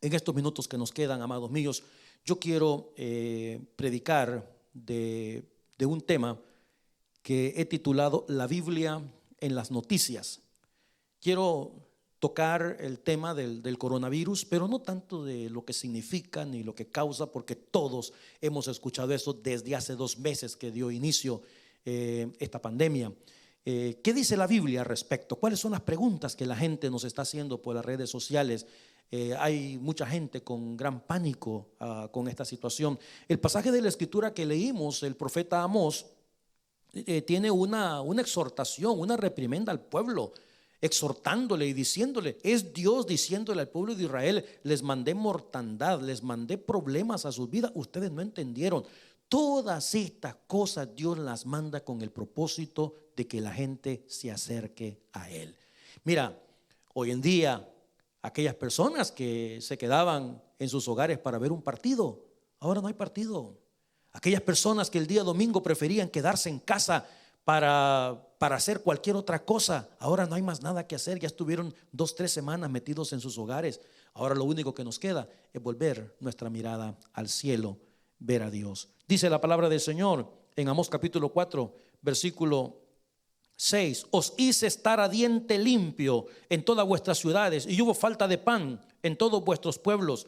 En estos minutos que nos quedan, amados míos, yo quiero predicar de un tema que he titulado La Biblia en las noticias. Quiero tocar el tema del coronavirus, pero no tanto de lo que significa ni lo que causa, porque todos hemos escuchado eso desde hace 2 meses que dio inicio esta pandemia. ¿Qué dice la Biblia al respecto? ¿Cuáles son las preguntas que la gente nos está haciendo por las redes sociales? Hay mucha gente con gran pánico con esta situación. El pasaje de la escritura que leímos, el profeta Amós, tiene una exhortación, una reprimenda al pueblo, exhortándole y diciéndole, es Dios diciéndole al pueblo de Israel: les mandé mortandad, les mandé problemas a sus vidas, ustedes no entendieron. Todas estas cosas Dios las manda con el propósito de que la gente se acerque a Él. Mira, hoy en día aquellas personas que se quedaban en sus hogares para ver un partido, ahora no hay partido. Aquellas personas que el día domingo preferían quedarse en casa para hacer cualquier otra cosa, ahora no hay más nada que hacer. Ya estuvieron 2-3 semanas metidos en sus hogares. Ahora lo único que nos queda es volver nuestra mirada al cielo, ver a Dios. Dice la palabra del Señor en Amós capítulo 4, versículo 6: os hice estar a diente limpio en todas vuestras ciudades, y hubo falta de pan en todos vuestros pueblos,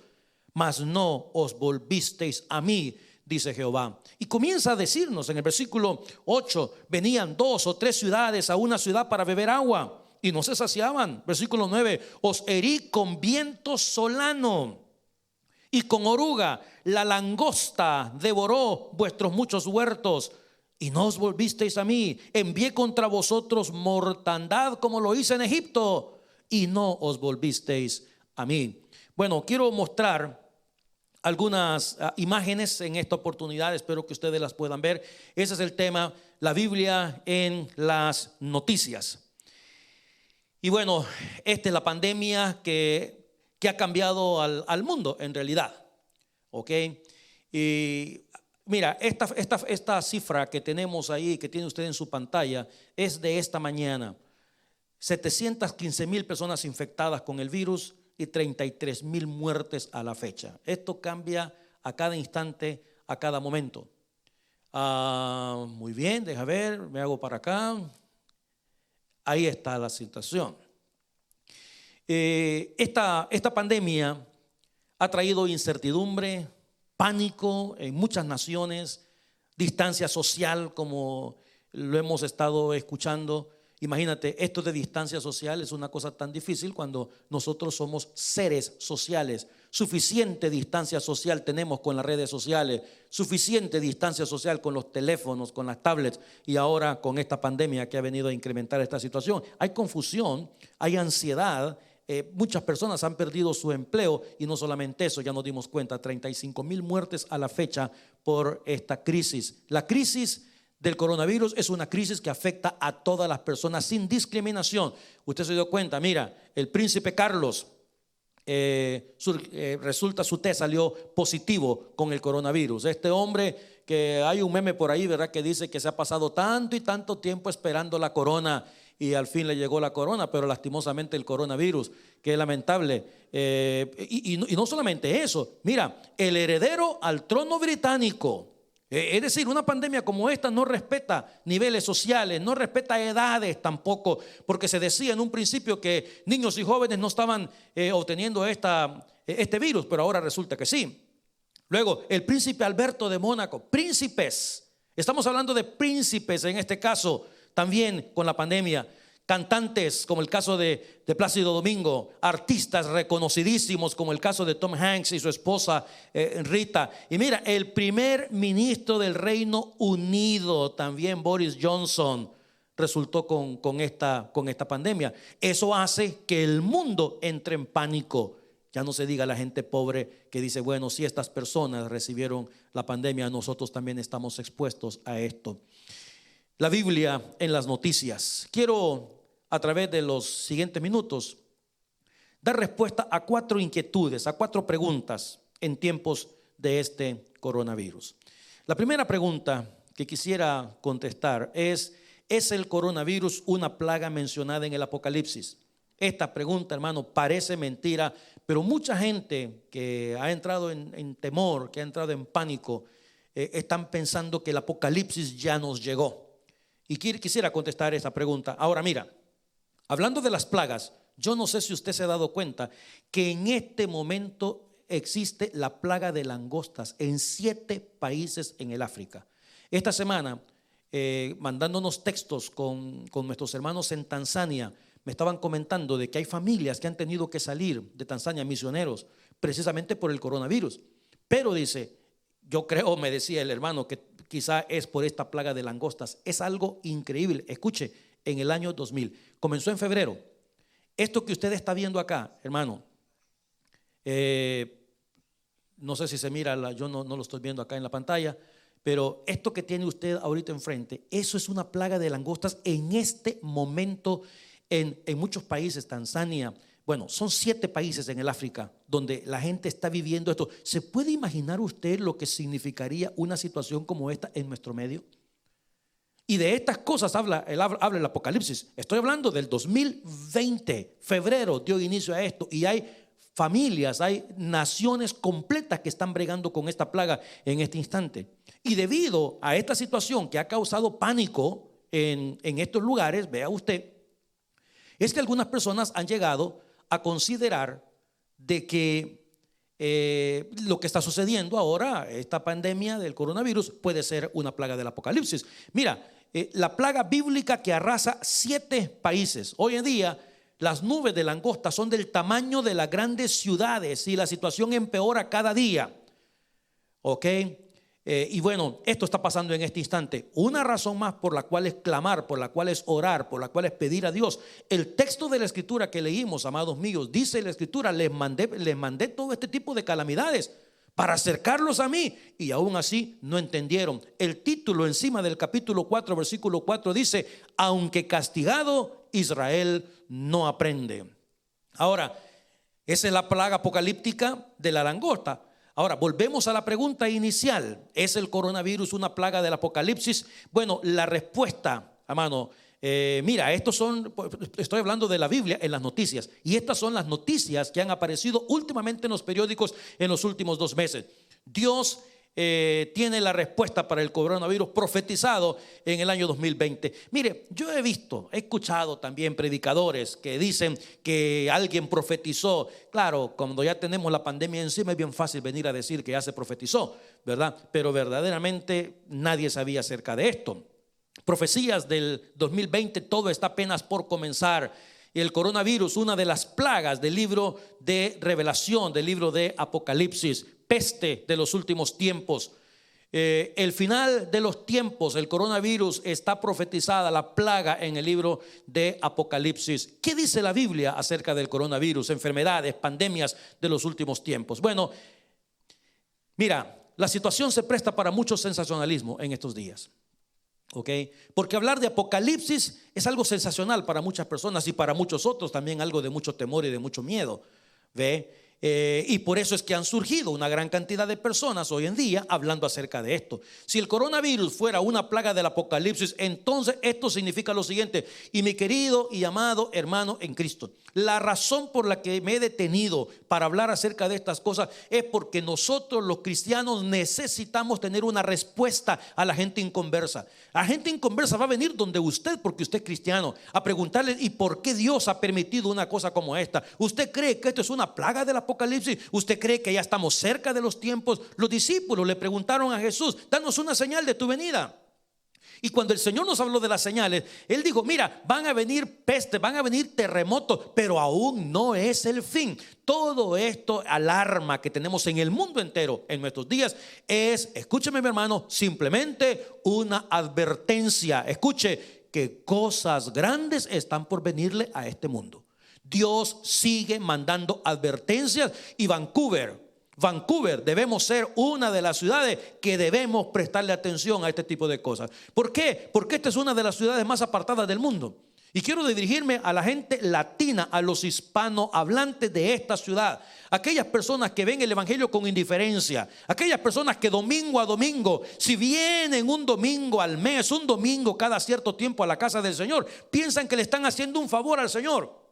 mas no os volvisteis a mí, dice Jehová. Y comienza a decirnos en el versículo 8: venían 2 o 3 ciudades a una ciudad para beber agua y no se saciaban. Versículo 9: os herí con viento solano y con oruga, la langosta devoró vuestros muchos huertos y no os volvisteis a mí. Envié contra vosotros mortandad como lo hice en Egipto y no os volvisteis a mí. Bueno, quiero mostrar algunas imágenes en esta oportunidad, espero que ustedes las puedan ver. Ese es el tema, la Biblia en las noticias. Y bueno, esta es la pandemia que ha cambiado al mundo en realidad, ¿ok? Y mira, esta cifra que tenemos ahí, que tiene usted en su pantalla, es de esta mañana. 715,000 personas infectadas con el virus y 33,000 muertes a la fecha. Esto cambia a cada instante, a cada momento. Muy bien, deja ver, me hago para acá. Ahí está la situación. Esta pandemia ha traído incertidumbre, pánico en muchas naciones, distancia social como lo hemos estado escuchando. Imagínate, esto de distancia social es una cosa tan difícil cuando nosotros somos seres sociales. Suficiente distancia social tenemos con las redes sociales, suficiente distancia social con los teléfonos, con las tablets, y ahora con esta pandemia que ha venido a incrementar esta situación. Hay confusión, hay ansiedad. Muchas personas han perdido su empleo y no solamente eso, ya nos dimos cuenta, 35,000 muertes a la fecha por esta crisis. La crisis del coronavirus es una crisis que afecta a todas las personas sin discriminación. Usted se dio cuenta, mira, el príncipe Carlos, resulta su test salió positivo con el coronavirus. Este hombre, que hay un meme por ahí, ¿verdad?, que dice que se ha pasado tanto y tanto tiempo esperando la corona y al fin le llegó la corona, pero lastimosamente el coronavirus, que es lamentable. Y no solamente eso, mira, el heredero al trono británico. Es decir, una pandemia como esta no respeta niveles sociales, no respeta edades tampoco, porque se decía en un principio que niños y jóvenes no estaban obteniendo este virus, pero ahora resulta que sí. Luego, el príncipe Alberto de Mónaco, príncipes, estamos hablando de príncipes en este caso, también con la pandemia. Cantantes como el caso de Plácido Domingo, artistas reconocidísimos como el caso de Tom Hanks y su esposa Rita. Y mira, el primer ministro del Reino Unido, también Boris Johnson, resultó con esta pandemia. Eso hace que el mundo entre en pánico. Ya no se diga la gente pobre que dice, bueno, si estas personas recibieron la pandemia, nosotros también estamos expuestos a esto. La Biblia en las noticias. Quiero, a través de los siguientes minutos, dar respuesta a 4 inquietudes, a 4 preguntas en tiempos de este coronavirus. La primera pregunta que quisiera contestar ¿es el coronavirus una plaga mencionada en el Apocalipsis? Esta pregunta, hermano, parece mentira, pero mucha gente que ha entrado en temor, que ha entrado en pánico, están pensando que el apocalipsis ya nos llegó. Y quisiera contestar esa pregunta. Ahora mira, hablando de las plagas, yo no sé si usted se ha dado cuenta que en este momento existe la plaga de langostas en 7 países en el África. Esta semana, mandándonos textos con nuestros hermanos en Tanzania, me estaban comentando de que hay familias que han tenido que salir de Tanzania, misioneros, precisamente por el coronavirus. Pero dice, yo creo, me decía el hermano, que quizá es por esta plaga de langostas. Es algo increíble. Escuche, en el año 2000, comenzó en febrero. Esto que usted está viendo acá, hermano, no sé si se mira, yo no lo estoy viendo acá en la pantalla, pero esto que tiene usted ahorita enfrente, eso es una plaga de langostas en este momento en muchos países. Tanzania, bueno, son 7 países en el África donde la gente está viviendo esto. ¿Se puede imaginar usted lo que significaría una situación como esta en nuestro medio? Y de estas cosas habla el Apocalipsis. Estoy hablando del 2020, febrero dio inicio a esto, y hay familias, hay naciones completas que están bregando con esta plaga en este instante. Y debido a esta situación que ha causado pánico en estos lugares, vea usted, es que algunas personas han llegado a considerar de que lo que está sucediendo ahora, esta pandemia del coronavirus, puede ser una plaga del Apocalipsis. Mira, la plaga bíblica que arrasa 7 países. Hoy en día las nubes de langosta son del tamaño de las grandes ciudades y la situación empeora cada día. ¿Ok? Y bueno, esto está pasando en este instante. Una razón más por la cual es clamar, por la cual es orar, por la cual es pedir a Dios. El texto de la escritura que leímos, amados míos, dice la escritura: les mandé todo este tipo de calamidades para acercarlos a mí, y aún así no entendieron. El título encima del capítulo 4, versículo 4 dice: aunque castigado, Israel no aprende. Ahora, esa es la plaga apocalíptica de la langosta. Ahora, volvemos a la pregunta inicial: ¿es el coronavirus una plaga del Apocalipsis? Bueno, la respuesta, hermano, mira, estoy hablando de la Biblia en las noticias, y estas son las noticias que han aparecido últimamente en los periódicos en los últimos 2 meses. Dios tiene la respuesta para el coronavirus profetizado en el año 2020. Mire, yo he escuchado también predicadores que dicen que alguien profetizó. Claro, cuando ya tenemos la pandemia encima es bien fácil venir a decir que ya se profetizó, ¿verdad? Pero verdaderamente nadie sabía acerca de esto. Profecías del 2020, todo está apenas por comenzar. El coronavirus, una de las plagas del libro de Revelación, del libro de Apocalipsis, peste de los últimos tiempos. El final de los tiempos, el coronavirus, está profetizada la plaga en el libro de Apocalipsis. ¿Qué dice la Biblia acerca del coronavirus, enfermedades, pandemias de los últimos tiempos? Bueno, mira, la situación se presta para mucho sensacionalismo en estos días. Okay. Porque hablar de Apocalipsis es algo sensacional para muchas personas, y para muchos otros también algo de mucho temor y de mucho miedo. ¿Ve? Y por eso es que han surgido una gran cantidad de personas hoy en día hablando acerca de esto. Si el coronavirus fuera una plaga del Apocalipsis, entonces esto significa lo siguiente. Y mi querido y amado hermano en Cristo, la razón por la que me he detenido para hablar acerca de estas cosas es porque nosotros los cristianos necesitamos tener una respuesta a la gente inconversa. La gente inconversa va a venir donde usted, porque usted es cristiano, a preguntarle: ¿y por qué Dios ha permitido una cosa como esta? ¿Usted cree que esto es una plaga del Apocalipsis? ¿Usted cree que ya estamos cerca de los tiempos? Los discípulos le preguntaron a Jesús: danos una señal de tu venida. Y cuando el Señor nos habló de las señales, Él dijo: mira, van a venir pestes, van a venir terremotos, pero aún no es el fin. Todo esto, alarma que tenemos en el mundo entero en nuestros días, es, escúcheme mi hermano, simplemente una advertencia. Escuche que cosas grandes están por venirle a este mundo. Dios sigue mandando advertencias, y Vancouver debemos ser una de las ciudades que debemos prestarle atención a este tipo de cosas. ¿Por qué? Porque esta es una de las ciudades más apartadas del mundo. Y quiero dirigirme a la gente latina, a los hispanohablantes de esta ciudad, aquellas personas que ven el evangelio con indiferencia, aquellas personas que domingo a domingo, si vienen un domingo al mes, un domingo cada cierto tiempo a la casa del Señor, piensan que le están haciendo un favor al Señor.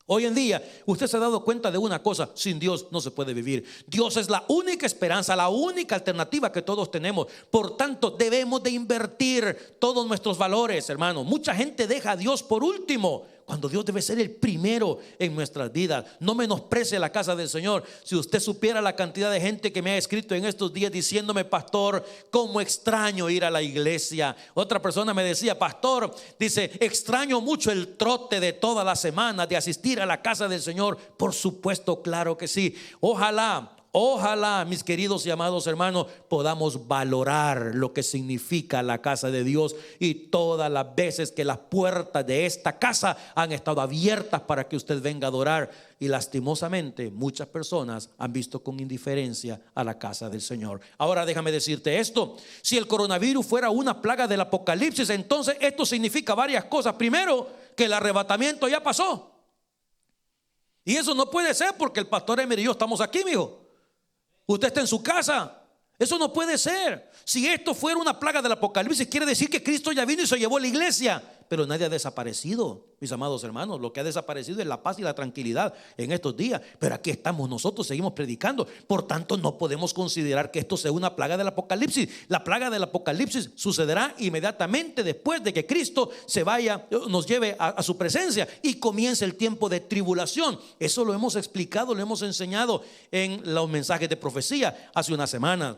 Hoy en día usted se ha dado cuenta de una cosa: sin Dios no se puede vivir. Dios es la única esperanza, la única alternativa que todos tenemos. Por tanto, debemos de invertir todos nuestros valores, hermano. Mucha gente deja a Dios por último, cuando Dios debe ser el primero en nuestras vidas. No menosprecie la casa del Señor. Si usted supiera la cantidad de gente que me ha escrito en estos días diciéndome: pastor, cómo extraño ir a la iglesia. Otra persona me decía: pastor, dice, extraño mucho el trote de toda la semana de asistir a la casa del Señor. Por supuesto, claro que sí. Ojalá, mis queridos y amados hermanos, podamos valorar lo que significa la casa de Dios, y todas las veces que las puertas de esta casa han estado abiertas para que usted venga a adorar. Y lastimosamente muchas personas han visto con indiferencia a la casa del Señor. Ahora déjame decirte esto: si el coronavirus fuera una plaga del Apocalipsis, entonces esto significa varias cosas. Primero, que el arrebatamiento ya pasó. Y eso no puede ser, porque el pastor Emer y yo estamos aquí, mijo. Usted está en su casa. Eso no puede ser. Si esto fuera una plaga del Apocalipsis, quiere decir que Cristo ya vino y se llevó a la iglesia. Pero nadie ha desaparecido, mis amados hermanos. Lo que ha desaparecido es la paz y la tranquilidad en estos días. Pero aquí estamos nosotros, seguimos predicando. Por tanto, no podemos considerar que esto sea una plaga del Apocalipsis. La plaga del Apocalipsis sucederá inmediatamente después de que Cristo se vaya, nos lleve a su presencia, y comience el tiempo de tribulación. Eso lo hemos explicado, lo hemos enseñado en los mensajes de profecía hace una semana.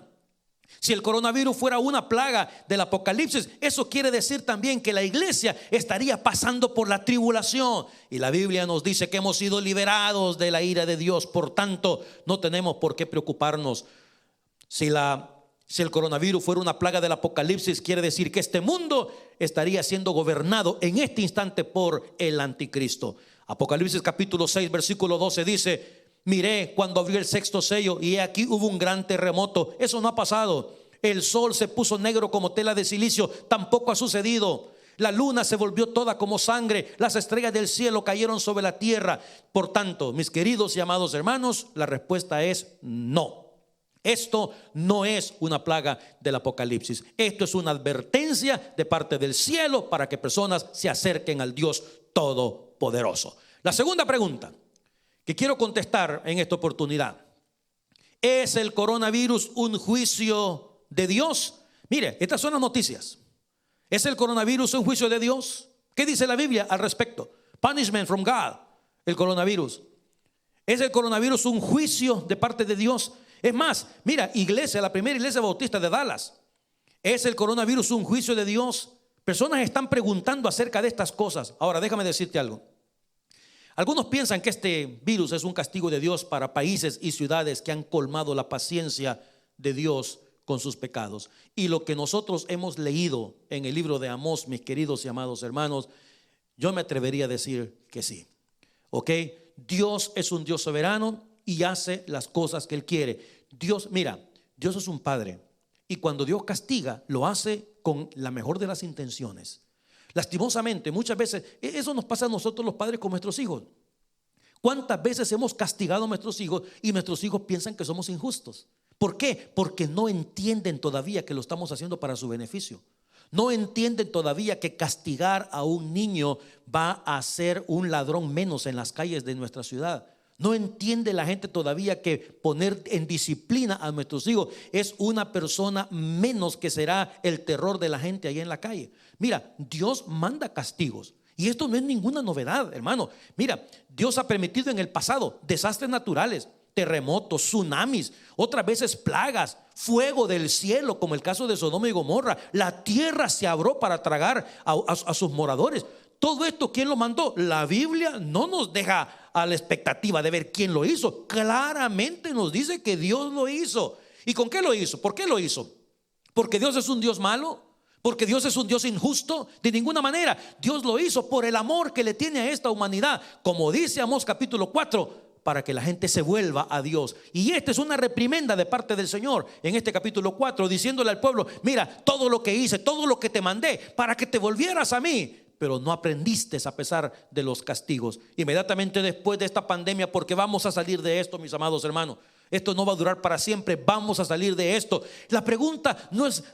Si el coronavirus fuera una plaga del Apocalipsis, eso quiere decir también que la iglesia estaría pasando por la tribulación. Y la Biblia nos dice que hemos sido liberados de la ira de Dios. Por tanto, no tenemos por qué preocuparnos. Si el coronavirus fuera una plaga del Apocalipsis, quiere decir que este mundo estaría siendo gobernado en este instante por el anticristo. Apocalipsis capítulo 6 versículo 12 dice: miré cuando abrió el sexto sello, y aquí hubo un gran terremoto. Eso no ha pasado. El sol se puso negro como tela de silicio. Tampoco ha sucedido. La luna se volvió toda como sangre. Las estrellas del cielo cayeron sobre la tierra. Por tanto, mis queridos y amados hermanos, la respuesta es no. Esto no es una plaga del Apocalipsis. Esto es una advertencia de parte del cielo para que personas se acerquen al Dios Todopoderoso. La segunda pregunta que quiero contestar en esta oportunidad: ¿es el coronavirus un juicio de Dios? Mire, estas son las noticias. ¿Es el coronavirus un juicio de Dios? ¿Qué dice la Biblia al respecto? Punishment from God. El coronavirus. ¿Es el coronavirus un juicio de parte de Dios? Es más, mira, iglesia, la primera iglesia bautista de Dallas. ¿Es el coronavirus un juicio de Dios? Personas están preguntando acerca de estas cosas. Ahora, déjame decirte algo. Algunos piensan que este virus es un castigo de Dios para países y ciudades que han colmado la paciencia de Dios con sus pecados. Y lo que nosotros hemos leído en el libro de Amós, mis queridos y amados hermanos, yo me atrevería a decir que sí. ¿Ok? Dios es un Dios soberano y hace las cosas que Él quiere. Dios, mira, Dios es un padre, y cuando Dios castiga, lo hace con la mejor de las intenciones. Lastimosamente, muchas veces eso nos pasa a nosotros los padres con nuestros hijos. ¿Cuántas veces hemos castigado a nuestros hijos y nuestros hijos piensan que somos injustos? ¿Por qué? Porque no entienden todavía que lo estamos haciendo para su beneficio. No entienden todavía que castigar a un niño va a ser un ladrón menos en las calles de nuestra ciudad. No entiende la gente todavía que poner en disciplina a nuestros hijos es una persona menos que será el terror de la gente ahí en la calle. Mira, Dios manda castigos, y esto no es ninguna novedad, hermano. Mira, Dios ha permitido en el pasado desastres naturales, terremotos, tsunamis, otras veces plagas, fuego del cielo, como el caso de Sodoma y Gomorra. La tierra se abrió para tragar a sus moradores. Todo esto, ¿quién lo mandó? La Biblia no nos deja a la expectativa de ver quién lo hizo. Claramente nos dice que Dios lo hizo. ¿Y con qué lo hizo? ¿Por qué lo hizo? ¿Porque Dios es un Dios malo? ¿Porque Dios es un Dios injusto? De ninguna manera. Dios lo hizo por el amor que le tiene a esta humanidad, como dice Amós capítulo 4, para que la gente se vuelva a Dios. Y esta es una reprimenda de parte del Señor en este capítulo 4, diciéndole al pueblo: mira, todo lo que hice, todo lo que te mandé para que te volvieras a mí, pero no aprendiste a pesar de los castigos. Inmediatamente después de esta pandemia, porque vamos a salir de esto, mis amados hermanos. Esto no va a durar para siempre, vamos a salir de esto. La pregunta no es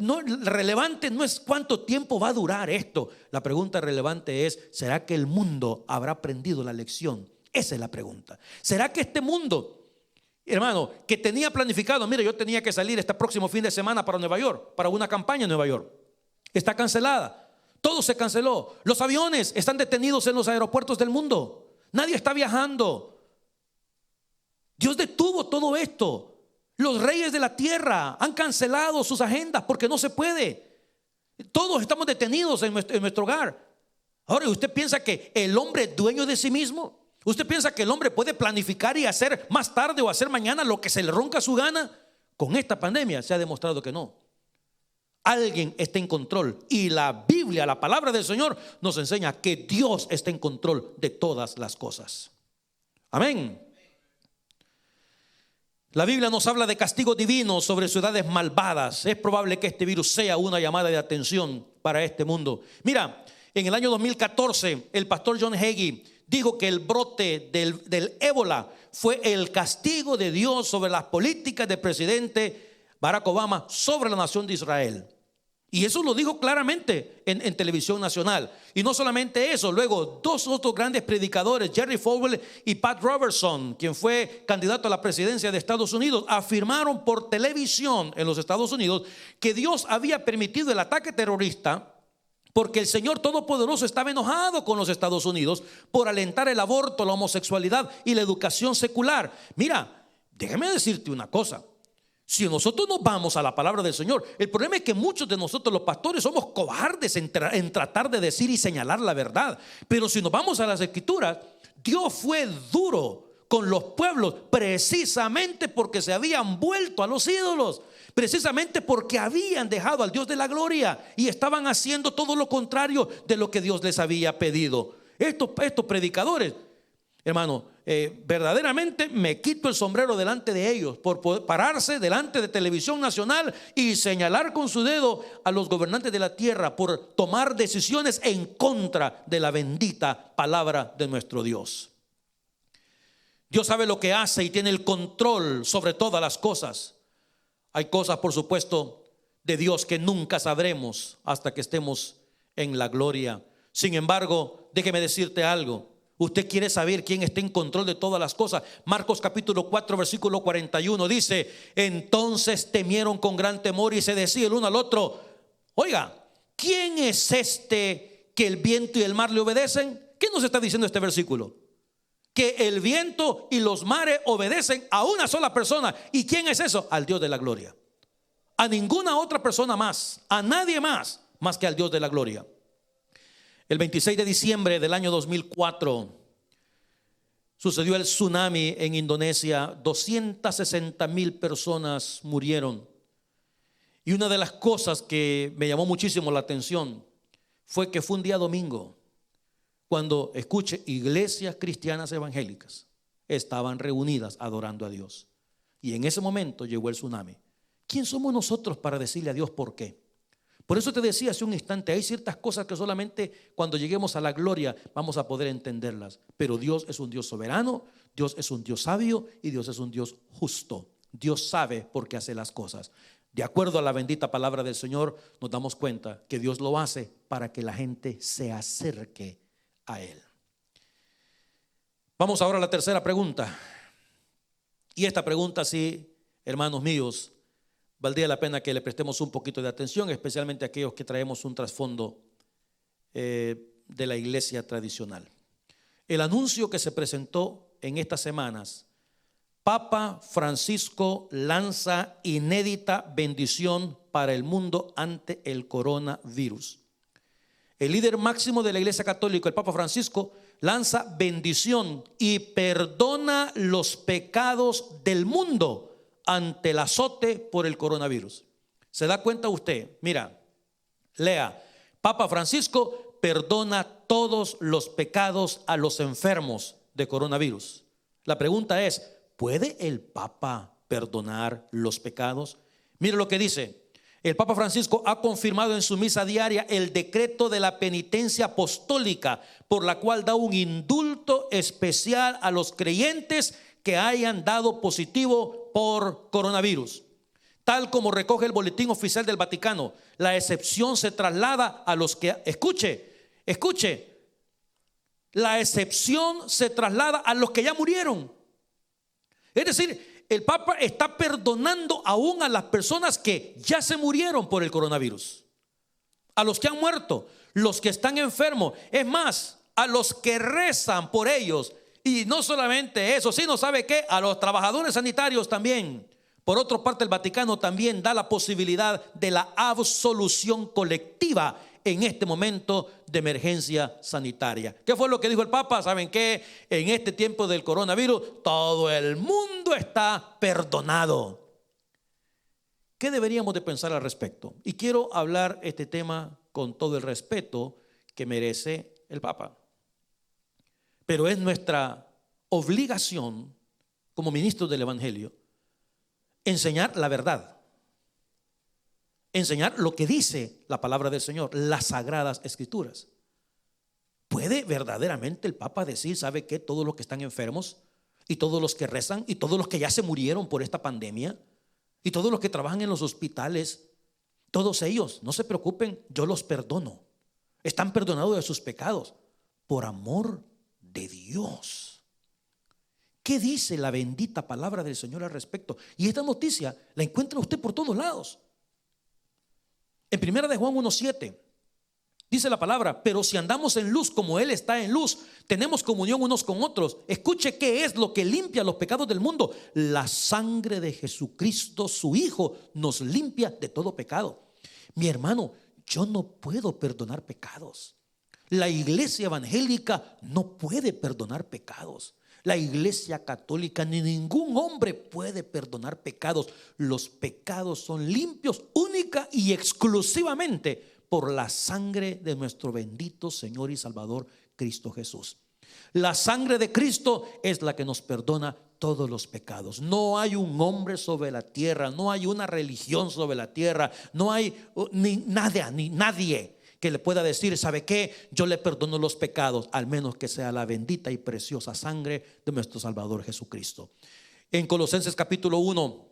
no, relevante no es cuánto tiempo va a durar esto. La pregunta relevante es: ¿será que el mundo habrá aprendido la lección? Esa es la pregunta. ¿Será que este mundo, hermano, que tenía planificado, mire, yo tenía que salir este próximo fin de semana para Nueva York, para una campaña en Nueva York, está cancelada? Todo se canceló. Los aviones están detenidos en los aeropuertos del mundo. Nadie está viajando. Dios detuvo todo esto. Los reyes de la tierra han cancelado sus agendas porque no se puede. Todos estamos detenidos en nuestro hogar. Ahora, ¿usted piensa que el hombre es dueño de sí mismo? ¿Usted piensa que el hombre puede planificar y hacer más tarde o hacer mañana lo que se le ronca su gana? Con esta pandemia se ha demostrado que no. Alguien está en control, y la Biblia, la palabra del Señor, nos enseña que Dios está en control de todas las cosas. Amén. La Biblia nos habla de castigo divino sobre ciudades malvadas. Es probable que este virus sea una llamada de atención para este mundo. Mira, en el año 2014, el pastor John Hagee dijo que el brote del ébola fue el castigo de Dios sobre las políticas del presidente Barack Obama sobre la nación de Israel. Y eso lo dijo claramente en televisión nacional. Y no solamente eso, luego dos otros grandes predicadores, Jerry Falwell y Pat Robertson, quien fue candidato a la presidencia de Estados Unidos, afirmaron por televisión en los Estados Unidos que Dios había permitido el ataque terrorista porque el Señor Todopoderoso estaba enojado con los Estados Unidos por alentar el aborto, la homosexualidad y la educación secular. Mira, déjame decirte una cosa. Si nosotros nos vamos a la palabra del Señor, el problema es que muchos de nosotros los pastores somos cobardes en tratar de decir y señalar la verdad. Pero si nos vamos a las Escrituras, Dios fue duro con los pueblos precisamente porque se habían vuelto a los ídolos, precisamente porque habían dejado al Dios de la gloria y estaban haciendo todo lo contrario de lo que Dios les había pedido. Estos predicadores, hermano, verdaderamente me quito el sombrero delante de ellos por poder pararse delante de televisión nacional y señalar con su dedo a los gobernantes de la tierra por tomar decisiones en contra de la bendita palabra de nuestro Dios. Dios sabe lo que hace y tiene el control sobre todas las cosas. Hay cosas, por supuesto, de Dios que nunca sabremos hasta que estemos en la gloria. Sin embargo, déjeme decirte algo. Usted quiere saber quién está en control de todas las cosas. Marcos capítulo 4 versículo 41 dice: entonces temieron con gran temor y se decía el uno al otro: oiga, ¿quién es este que el viento y el mar le obedecen? ¿Qué nos está diciendo este versículo? Que el viento y los mares obedecen a una sola persona. ¿Y quién es eso? Al Dios de la gloria. A ninguna otra persona más, a nadie más que al Dios de la gloria. El 26 de diciembre del año 2004 sucedió el tsunami en Indonesia. 260,000 personas murieron. Y una de las cosas que me llamó muchísimo la atención fue que fue un día domingo, cuando, escuche, iglesias cristianas evangélicas estaban reunidas adorando a Dios. Y en ese momento llegó el tsunami. ¿Quién somos nosotros para decirle a Dios por qué? Por eso te decía hace un instante, hay ciertas cosas que solamente cuando lleguemos a la gloria vamos a poder entenderlas. Pero Dios es un Dios soberano, Dios es un Dios sabio y Dios es un Dios justo. Dios sabe por qué hace las cosas. De acuerdo a la bendita palabra del Señor, nos damos cuenta que Dios lo hace para que la gente se acerque a Él. Vamos ahora a la tercera pregunta. Y esta pregunta, sí, hermanos míos, valdría la pena que le prestemos un poquito de atención, especialmente a aquellos que traemos un trasfondo de la iglesia tradicional. El anuncio que se presentó en estas semanas: Papa Francisco lanza inédita bendición para el mundo ante el coronavirus. El líder máximo de la iglesia católica, el Papa Francisco, lanza bendición y perdona los pecados del mundo ante el azote por el coronavirus. ¿Se da cuenta usted? Mira, lea: Papa Francisco perdona todos los pecados a los enfermos de coronavirus. La pregunta es: ¿puede el Papa perdonar los pecados? Mire lo que dice. El Papa Francisco ha confirmado en su misa diaria el decreto de la penitencia apostólica, por la cual da un indulto especial a los creyentes que hayan dado positivo por coronavirus. Tal como recoge el boletín oficial del Vaticano, la excepción se traslada a los que, escuche, la excepción se traslada a los que ya murieron. Es decir, el Papa está perdonando aún a las personas que ya se murieron por el coronavirus, a los que han muerto, los que están enfermos, es más, a los que rezan por ellos. Y no solamente eso, sino, ¿sabe qué? A los trabajadores sanitarios también. Por otra parte, el Vaticano también da la posibilidad de la absolución colectiva en este momento de emergencia sanitaria. ¿Qué fue lo que dijo el Papa? ¿Saben qué? En este tiempo del coronavirus, todo el mundo está perdonado. ¿Qué deberíamos de pensar al respecto? Y quiero hablar este tema con todo el respeto que merece el Papa. Pero es nuestra obligación como ministros del Evangelio enseñar la verdad, enseñar lo que dice la palabra del Señor, las sagradas escrituras. ¿Puede verdaderamente el Papa decir, sabe qué? Todos los que están enfermos y todos los que rezan y todos los que ya se murieron por esta pandemia y todos los que trabajan en los hospitales, todos ellos, no se preocupen, yo los perdono, están perdonados de sus pecados por amor de Dios? ¿Qué dice la bendita palabra del Señor al respecto? Y esta noticia la encuentra usted por todos lados. En 1 de Juan 1:7 dice la palabra: pero si andamos en luz como Él está en luz, tenemos comunión unos con otros. Escuche, ¿qué es lo que limpia los pecados del mundo? La sangre de Jesucristo, su Hijo, nos limpia de todo pecado. Mi hermano, yo no puedo perdonar pecados. La iglesia evangélica no puede perdonar pecados. La iglesia católica ni ningún hombre puede perdonar pecados. Los pecados son limpios única y exclusivamente por la sangre de nuestro bendito Señor y Salvador Cristo Jesús. La sangre de Cristo es la que nos perdona todos los pecados. No hay un hombre sobre la tierra, no hay una religión sobre la tierra, no hay ni nadie que le pueda decir, ¿sabe qué? Yo le perdono los pecados, al menos que sea la bendita y preciosa sangre de nuestro Salvador Jesucristo. En Colosenses capítulo 1,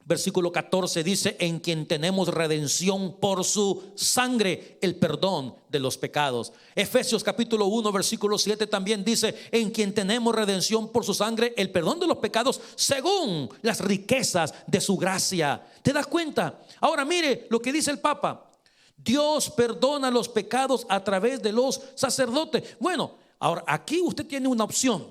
versículo 14 dice: en quien tenemos redención por su sangre, el perdón de los pecados. Efesios capítulo 1, versículo 7 también dice: en quien tenemos redención por su sangre, el perdón de los pecados, según las riquezas de su gracia. ¿Te das cuenta? Ahora mire lo que dice el Papa: Dios perdona los pecados a través de los sacerdotes. Bueno, ahora aquí usted tiene una opción: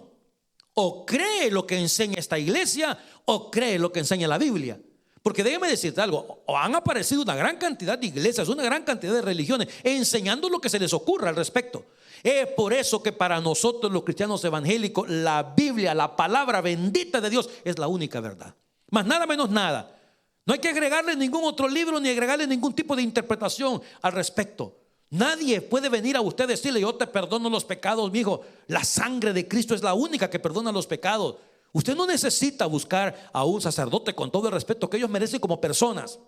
o cree lo que enseña esta iglesia o cree lo que enseña la Biblia. Porque déjeme decirte algo, han aparecido una gran cantidad de iglesias, una gran cantidad de religiones enseñando lo que se les ocurra al respecto. Es por eso que para nosotros los cristianos evangélicos la Biblia, la palabra bendita de Dios, es la única verdad. Más nada menos nada. No hay que agregarle ningún otro libro ni agregarle ningún tipo de interpretación al respecto. Nadie puede venir a usted y decirle: yo te perdono los pecados, mi hijo. La sangre de Cristo es la única que perdona los pecados. Usted no necesita buscar a un sacerdote, con todo el respeto que ellos merecen como personas,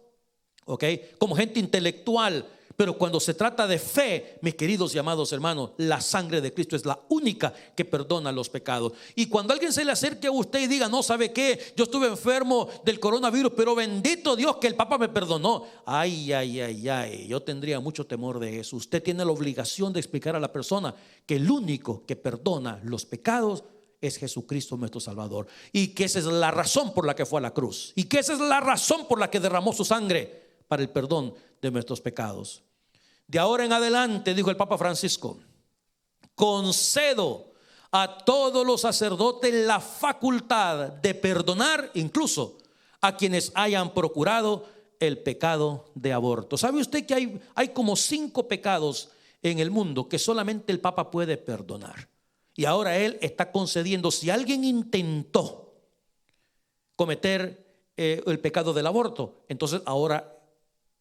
como gente intelectual. Pero cuando se trata de fe, mis queridos y amados hermanos, la sangre de Cristo es la única que perdona los pecados. Y cuando alguien se le acerque a usted y diga: no, ¿sabe qué? Yo estuve enfermo del coronavirus, pero bendito Dios que el Papa me perdonó. Ay, yo tendría mucho temor de eso. Usted tiene la obligación de explicar a la persona que el único que perdona los pecados es Jesucristo nuestro Salvador, y que esa es la razón por la que fue a la cruz, y que esa es la razón por la que derramó su sangre para el perdón de nuestros pecados. De ahora en adelante, dijo el Papa Francisco, concedo a todos los sacerdotes la facultad de perdonar incluso a quienes hayan procurado el pecado de aborto. ¿Sabe usted que hay como 5 pecados en el mundo que solamente el Papa puede perdonar? Y ahora él está concediendo, si alguien intentó cometer el pecado del aborto, entonces ahora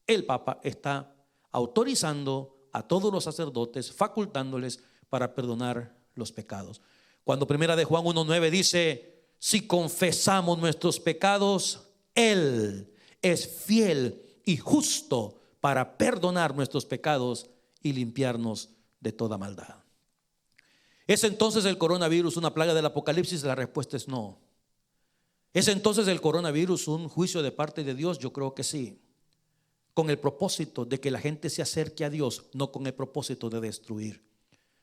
el Papa está autorizando a todos los sacerdotes, facultándoles para perdonar los pecados. Cuando 1 de Juan 1:9 dice: si confesamos nuestros pecados, Él es fiel y justo para perdonar nuestros pecados y limpiarnos de toda maldad. ¿Es entonces el coronavirus una plaga del Apocalipsis? La respuesta es no. ¿Es entonces el coronavirus un juicio de parte de Dios? Yo creo que sí, con el propósito de que la gente se acerque a Dios, no con el propósito de destruir.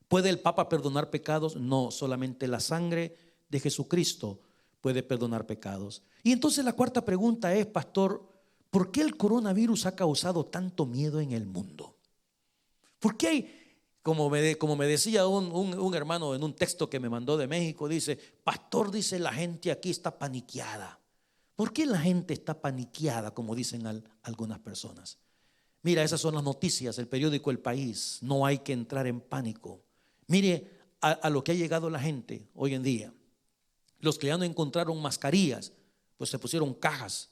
¿Puede el Papa perdonar pecados? No, solamente la sangre de Jesucristo puede perdonar pecados. Y entonces la cuarta pregunta es, pastor, ¿por qué el coronavirus ha causado tanto miedo en el mundo? ¿Por qué hay, como me decía un hermano en un texto que me mandó de México, dice, pastor, dice, la gente aquí está paniqueada? ¿Por qué la gente está paniqueada, como dicen algunas personas? Mira, esas son las noticias, el periódico El País. No hay que entrar en pánico. Mire a lo que ha llegado la gente hoy en día. Los que ya no encontraron mascarillas, pues se pusieron cajas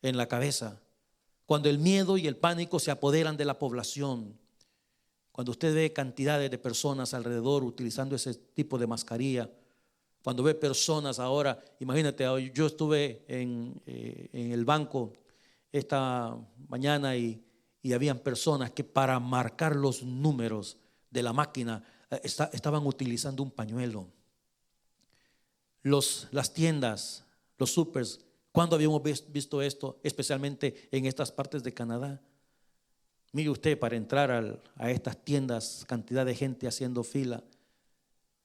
en la cabeza. Cuando el miedo y el pánico se apoderan de la población, cuando usted ve cantidades de personas alrededor utilizando ese tipo de mascarilla, cuando ve personas ahora, imagínate, yo estuve en el banco esta mañana y habían personas que para marcar los números de la máquina estaban utilizando un pañuelo. Las tiendas, los supers, ¿cuándo habíamos visto esto? Especialmente en estas partes de Canadá. Mire usted, para entrar a estas tiendas, cantidad de gente haciendo fila.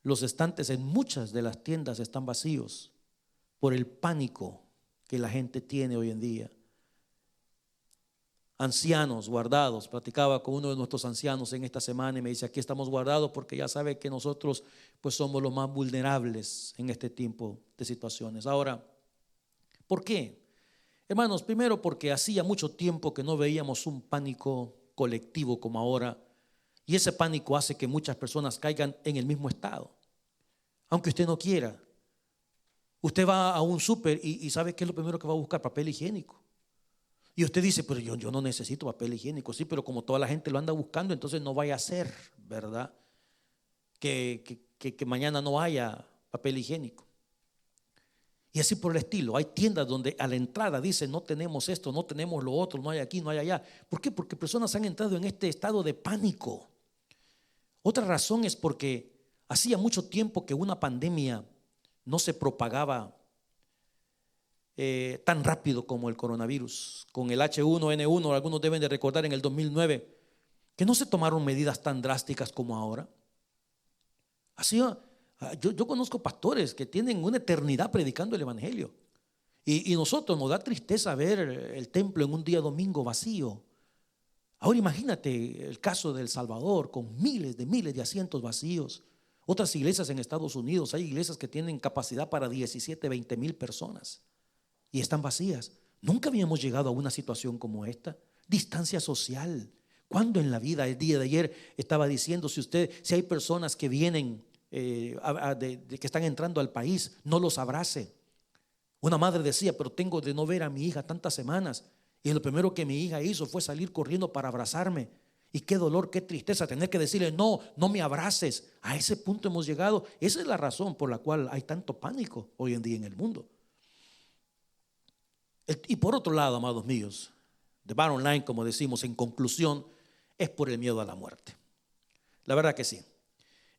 Los estantes en muchas de las tiendas están vacíos por el pánico que la gente tiene hoy en día. Ancianos guardados, platicaba con uno de nuestros ancianos en esta semana y me dice, aquí estamos guardados porque ya sabe que nosotros pues somos los más vulnerables en este tipo de situaciones. Ahora, ¿por qué? Hermanos, primero porque hacía mucho tiempo que no veíamos un pánico colectivo como ahora, y ese pánico hace que muchas personas caigan en el mismo estado, aunque usted no quiera. Usted va a un súper y ¿sabe qué es lo primero que va a buscar? Papel higiénico. Y usted dice, pero yo no necesito papel higiénico. Sí, pero como toda la gente lo anda buscando, entonces no vaya a ser, ¿verdad? Que mañana no haya papel higiénico. Y así por el estilo. Hay tiendas donde a la entrada dicen, no tenemos esto, no tenemos lo otro, no hay aquí, no hay allá. ¿Por qué? Porque personas han entrado en este estado de pánico. Otra razón es porque hacía mucho tiempo que una pandemia no se propagaba tan rápido como el coronavirus. Con el H1N1, algunos deben de recordar en el 2009 que no se tomaron medidas tan drásticas como ahora. Así, yo conozco pastores que tienen una eternidad predicando el evangelio y nosotros nos da tristeza ver el templo en un día domingo vacío. Ahora imagínate el caso de El Salvador con miles de asientos vacíos. Otras iglesias en Estados Unidos, hay iglesias que tienen capacidad para 17, 20 mil personas y están vacías. Nunca habíamos llegado a una situación como esta. Distancia social. ¿Cuándo en la vida? El día de ayer estaba diciendo, si hay personas que vienen que están entrando al país, no los abrace. Una madre decía, pero tengo de no ver a mi hija tantas semanas y lo primero que mi hija hizo fue salir corriendo para abrazarme. Y qué dolor, qué tristeza tener que decirle, no me abraces. A ese punto hemos llegado. Esa es la razón por la cual hay tanto pánico hoy en día en el mundo. Y por otro lado, amados míos, the bottom line, como decimos en conclusión, es por el miedo a la muerte. La verdad que sí.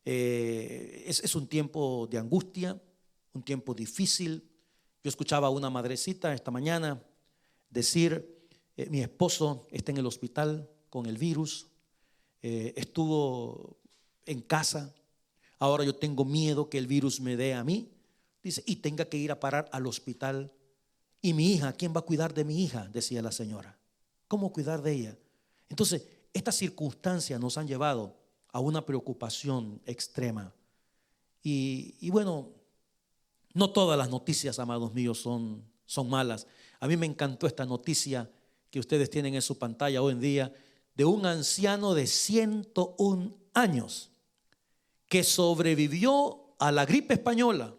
Es un tiempo de angustia, un tiempo difícil. Yo escuchaba a una madrecita esta mañana decir, mi esposo está en el hospital con el virus, estuvo en casa, ahora yo tengo miedo que el virus me dé a mí, dice, y tenga que ir a parar al hospital. Y mi hija, ¿quién va a cuidar de mi hija? Decía la señora. ¿Cómo cuidar de ella? Entonces, estas circunstancias nos han llevado a una preocupación extrema. Y bueno, no todas las noticias, amados míos, son malas. A mí me encantó esta noticia que ustedes tienen en su pantalla hoy en día de un anciano de 101 años que sobrevivió a la gripe española,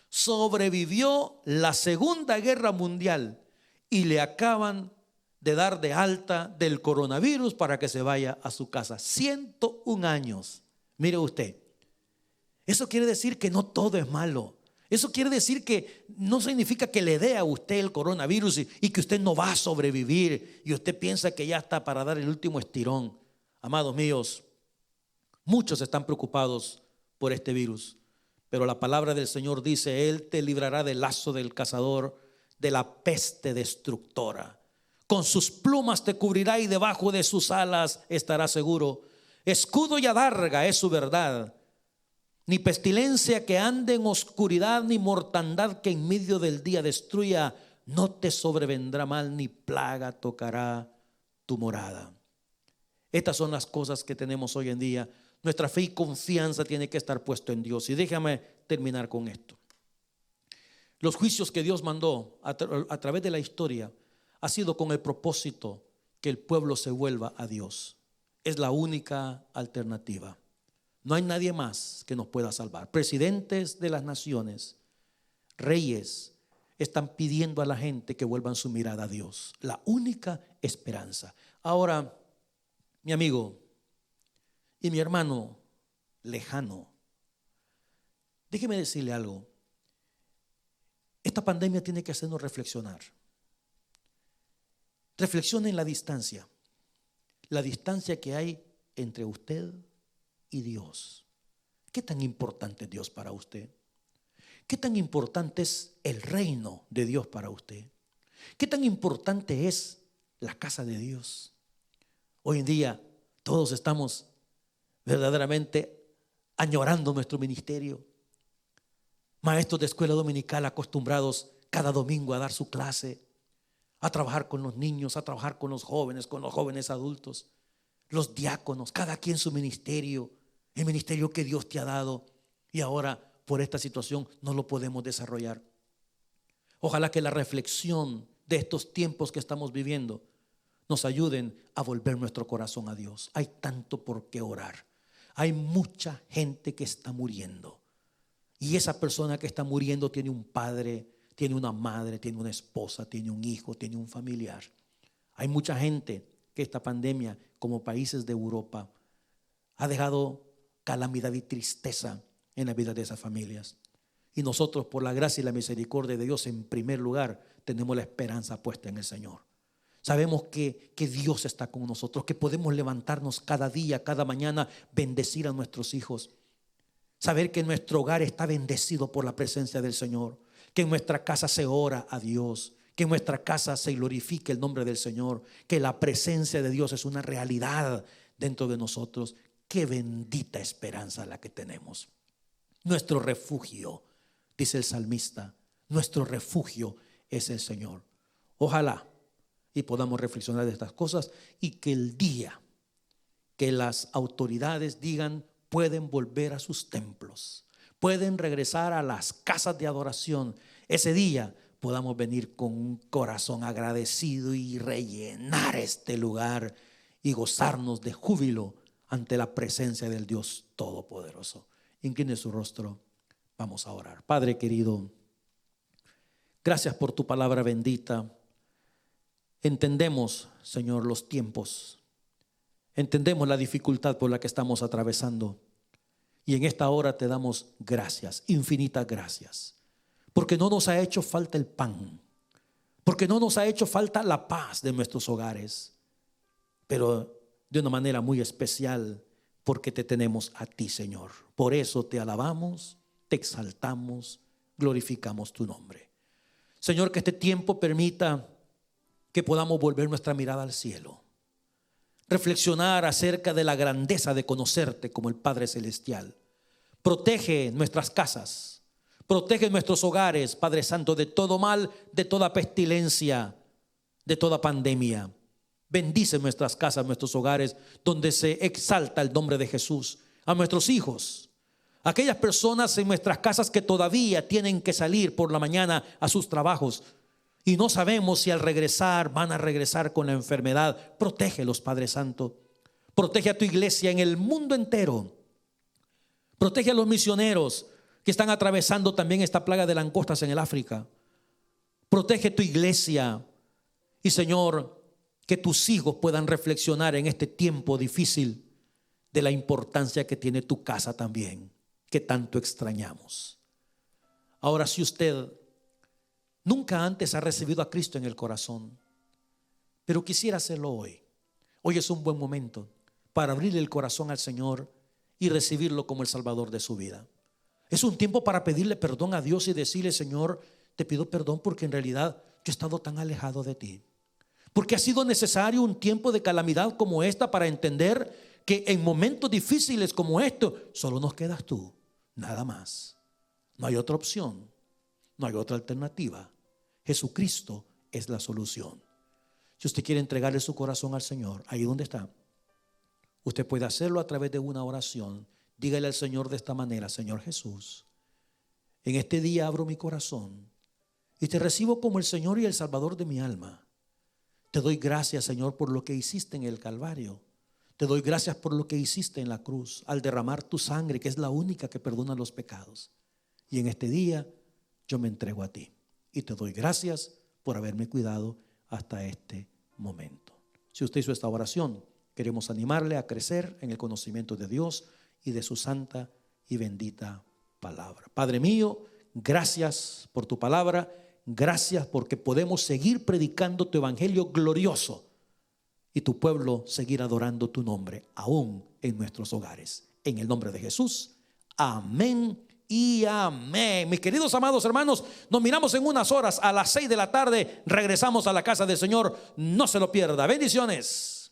sobrevivió la Segunda Guerra Mundial y le acaban de dar de alta del coronavirus para que se vaya a su casa. 101 años. Mire usted, eso quiere decir que no todo es malo. Eso quiere decir que no significa que le dé a usted el coronavirus y que usted no va a sobrevivir y usted piensa que ya está para dar el último estirón. Amados míos, muchos están preocupados por este virus, Pero la palabra del Señor dice: Él te librará del lazo del cazador, de la peste destructora. Con sus plumas te cubrirá y debajo de sus alas estarás seguro. Escudo y adarga es su verdad. Ni pestilencia que ande en oscuridad, ni mortandad que en medio del día destruya. No te sobrevendrá mal, ni plaga tocará tu morada. Estas son las cosas que tenemos hoy en día. Nuestra fe y confianza tiene que estar puesto en Dios. Y déjame terminar con esto. Los juicios que Dios mandó a través de la historia ha sido con el propósito que el pueblo se vuelva a Dios. Es la única alternativa. No hay nadie más que nos pueda salvar. Presidentes de las naciones, reyes, están pidiendo a la gente que vuelvan su mirada a Dios. La única esperanza. Ahora, mi amigo y mi hermano lejano, déjeme decirle algo. Esta pandemia tiene que hacernos reflexionar. Reflexione en la distancia que hay entre usted y Dios. ¿Qué tan importante es Dios para usted? ¿Qué tan importante es el reino de Dios para usted? ¿Qué tan importante es la casa de Dios? Hoy en día todos estamos verdaderamente añorando nuestro ministerio. Maestros de escuela dominical acostumbrados cada domingo a dar su clase, a trabajar con los niños, a trabajar con los jóvenes adultos, los diáconos, cada quien su ministerio, el ministerio que Dios te ha dado, y ahora por esta situación no lo podemos desarrollar. Ojalá que la reflexión de estos tiempos que estamos viviendo nos ayuden a volver nuestro corazón a Dios. Hay tanto por qué orar. Hay mucha gente que está muriendo, y esa persona que está muriendo tiene un padre, tiene una madre, tiene una esposa, tiene un hijo, tiene un familiar. Hay mucha gente que esta pandemia, como países de Europa, ha dejado calamidad y tristeza en la vida de esas familias. Y nosotros, por la gracia y la misericordia de Dios, en primer lugar, tenemos la esperanza puesta en el Señor. Sabemos que Dios está con nosotros, que podemos levantarnos cada día, cada mañana, bendecir a nuestros hijos. Saber que nuestro hogar está bendecido por la presencia del Señor, que en nuestra casa se ora a Dios, que en nuestra casa se glorifique el nombre del Señor, que la presencia de Dios es una realidad dentro de nosotros. Qué bendita esperanza la que tenemos. Nuestro refugio, dice el salmista, nuestro refugio es el Señor. Ojalá y podamos reflexionar de estas cosas, y que el día que las autoridades digan pueden volver a sus templos, pueden regresar a las casas de adoración, ese día podamos venir con un corazón agradecido y rellenar este lugar y gozarnos de júbilo ante la presencia del Dios Todopoderoso. Incline su rostro, vamos a orar. Padre querido, gracias por tu palabra bendita. Entendemos, Señor, los tiempos. Entendemos la dificultad por la que estamos atravesando. Y en esta hora te damos gracias, infinitas gracias. Porque no nos ha hecho falta el pan. Porque no nos ha hecho falta la paz de nuestros hogares. Pero de una manera muy especial, porque te tenemos a ti, Señor. Por eso te alabamos, te exaltamos, glorificamos tu nombre. Señor, que este tiempo permita que podamos volver nuestra mirada al cielo, reflexionar acerca de la grandeza de conocerte como el Padre Celestial. Protege nuestras casas, protege nuestros hogares, Padre Santo, de todo mal, de toda pestilencia, de toda pandemia. Bendice nuestras casas, nuestros hogares, donde se exalta el nombre de Jesús. A nuestros hijos, aquellas personas en nuestras casas que todavía tienen que salir por la mañana a sus trabajos y no sabemos si al regresar van a regresar con la enfermedad. Protégelos, Padre Santo. Protege a tu iglesia en el mundo entero. Protege a los misioneros que están atravesando también esta plaga de langostas en el África. Protege tu iglesia. Y Señor, que tus hijos puedan reflexionar en este tiempo difícil de la importancia que tiene tu casa también, que tanto extrañamos. Ahora, si usted nunca antes ha recibido a Cristo en el corazón, pero quisiera hacerlo hoy, hoy es un buen momento para abrirle el corazón al Señor y recibirlo como el Salvador de su vida. Es un tiempo para pedirle perdón a Dios y decirle: Señor, te pido perdón porque en realidad yo he estado tan alejado de ti. Porque ha sido necesario un tiempo de calamidad como esta para entender que en momentos difíciles como estos solo nos quedas tú, nada más. No hay otra opción, no hay otra alternativa. Jesucristo es la solución. Si usted quiere entregarle su corazón al Señor, ahí donde está, usted puede hacerlo a través de una oración. Dígale al Señor de esta manera: Señor Jesús, en este día abro mi corazón y te recibo como el Señor y el Salvador de mi alma. Te doy gracias, Señor, por lo que hiciste en el Calvario. Te doy gracias por lo que hiciste en la cruz al derramar tu sangre, que es la única que perdona los pecados. Y en este día yo me entrego a ti y te doy gracias por haberme cuidado hasta este momento. Si usted hizo esta oración, queremos animarle a crecer en el conocimiento de Dios y de su santa y bendita palabra. Padre mío, gracias por tu palabra. Gracias porque podemos seguir predicando tu evangelio glorioso y tu pueblo seguir adorando tu nombre aún en nuestros hogares. En el nombre de Jesús, amén y amén. Mis queridos amados hermanos, nos miramos en unas horas. A las 6 de la tarde regresamos a la casa del Señor. No se lo pierda. Bendiciones.